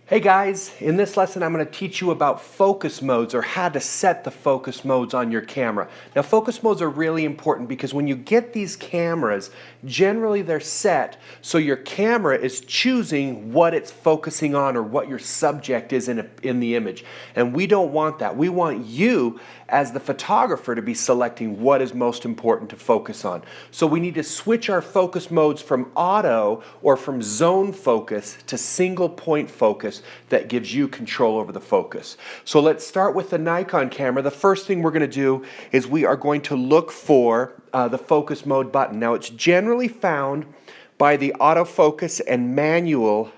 Hey guys, in this lesson I'm going to teach you about focus modes, or how to set the focus modes on your camera. Now focus modes are really important because when you get these cameras, generally they're set so your camera is choosing what it's focusing on or what your subject is in the image. And we don't want that. We want you as the photographer to be selecting what is most important to focus on. So we need to switch our focus modes from auto or from zone focus to single point focus that gives you control over the focus. So let's start with the Nikon camera. The first thing we're going to do is we are going to look for the focus mode button. Now it's generally found by the autofocus and manual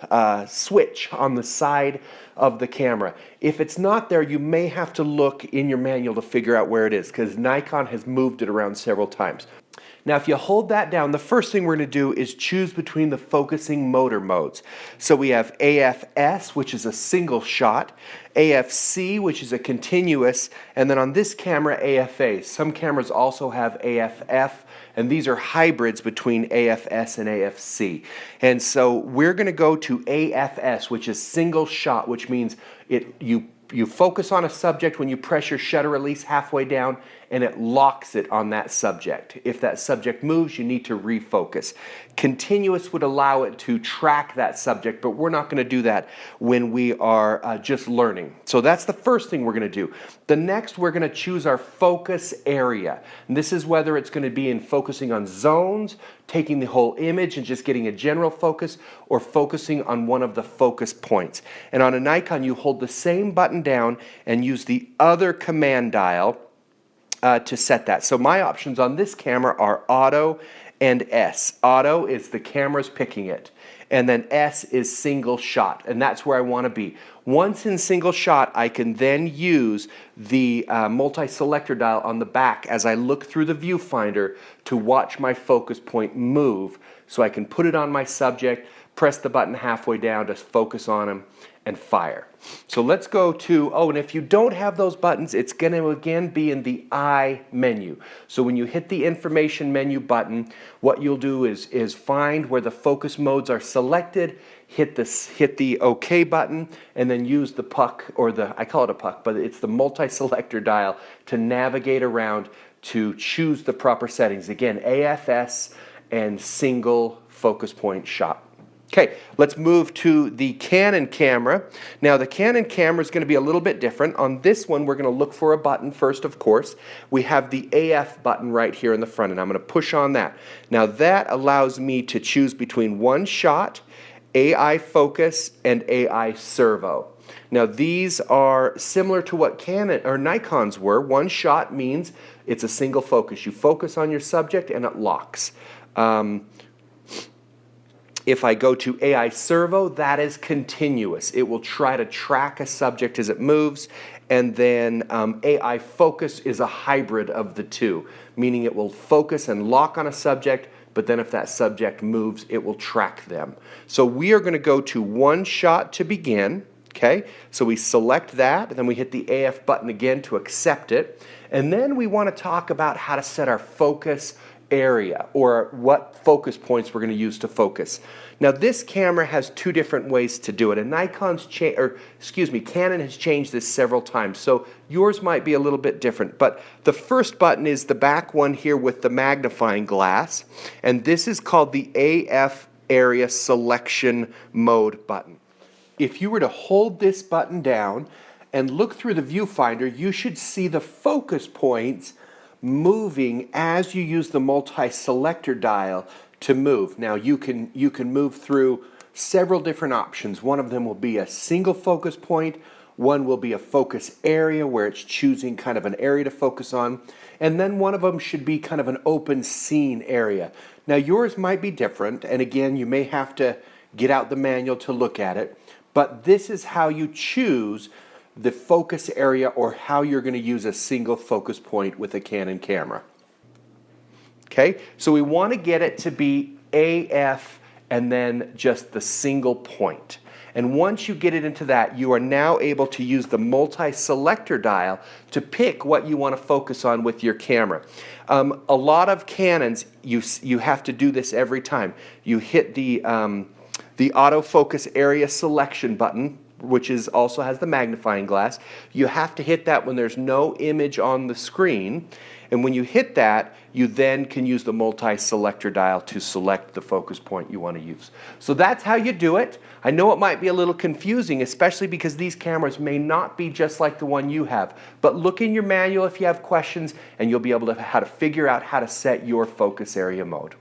switch on the side of the camera. If it's not there, you may have to look in your manual to figure out where it is, because Nikon has moved it around several times. Now if you hold that down, the first thing we're going to do is choose between the focusing motor modes. So we have AFS, which is a single shot, AFC, which is a continuous, and then on this camera AFA. Some cameras also have AFF, and these are hybrids between AFS and AFC. And so we're going to go to AFS, which is single shot, which means you focus on a subject when you press your shutter release halfway down, and it locks it on that subject. If that subject moves, you need to refocus. Continuous would allow it to track that subject, but we're not going to do that when we are just learning. So that's the first thing we're going to do. The next, we're going to choose our focus area. And this is whether it's going to be in focusing on zones, taking the whole image and just getting a general focus, or focusing on one of the focus points. And on a Nikon, you hold the same button down and use the other command dial to set that. So my options on this camera are auto and S. Auto is the camera's picking it, and then S is single shot, and that's where I want to be. Once in single shot, I can then use the multi-selector dial on the back as I look through the viewfinder to watch my focus point move, so I can put it on my subject, press the button halfway down to focus on him, and fire. So let's go to, and if you don't have those buttons, it's going to again be in the I menu. So when you hit the information menu button, what you'll do is find where the focus modes are selected, hit the OK button, and then use the puck, or I call it a puck, but it's the multi-selector dial to navigate around to choose the proper settings. Again, AFS and single focus point shot. Okay, let's move to the Canon camera. Now the Canon camera is going to be a little bit different. On this one, we're going to look for a button first, of course. We have the AF button right here in the front, and I'm going to push on that. Now that allows me to choose between one shot, AI focus, and AI servo. Now these are similar to what Canon or Nikon's were. One shot means it's a single focus. You focus on your subject and it locks. If I go to AI servo, that is continuous. It will try to track a subject as it moves, and then AI focus is a hybrid of the two, meaning it will focus and lock on a subject, but then if that subject moves, it will track them. So we are going to go to one shot to begin. Okay, so we select that, and then we hit the AF button again to accept it, and then we want to talk about how to set our focus area, or what focus points we're going to use to focus. Now this camera has two different ways to do it, and Canon has changed this several times, so yours might be a little bit different. But the first button is the back one here with the magnifying glass, and this is called the AF area selection mode button. If you were to hold this button down and look through the viewfinder, you should see the focus points moving as you use the multi-selector dial to move. Now you can move through several different options. One of them will be a single focus point, one will be a focus area where it's choosing kind of an area to focus on, and then one of them should be kind of an open scene area. Now yours might be different, and again you may have to get out the manual to look at it, but this is how you choose the focus area, or how you're going to use a single focus point with a Canon camera. Okay, so we want to get it to be AF and then just the single point. And once you get it into that, you are now able to use the multi-selector dial to pick what you want to focus on with your camera. A lot of Canons, you have to do this every time. You hit the autofocus area selection button, which is also has the magnifying glass. You have to hit that when there's no image on the screen, and when you hit that, you then can use the multi-selector dial to select the focus point you want to use. So that's how you do it. I know it might be a little confusing, especially because these cameras may not be just like the one you have, but look in your manual if you have questions, and you'll be able to how to figure out how to set your focus area mode.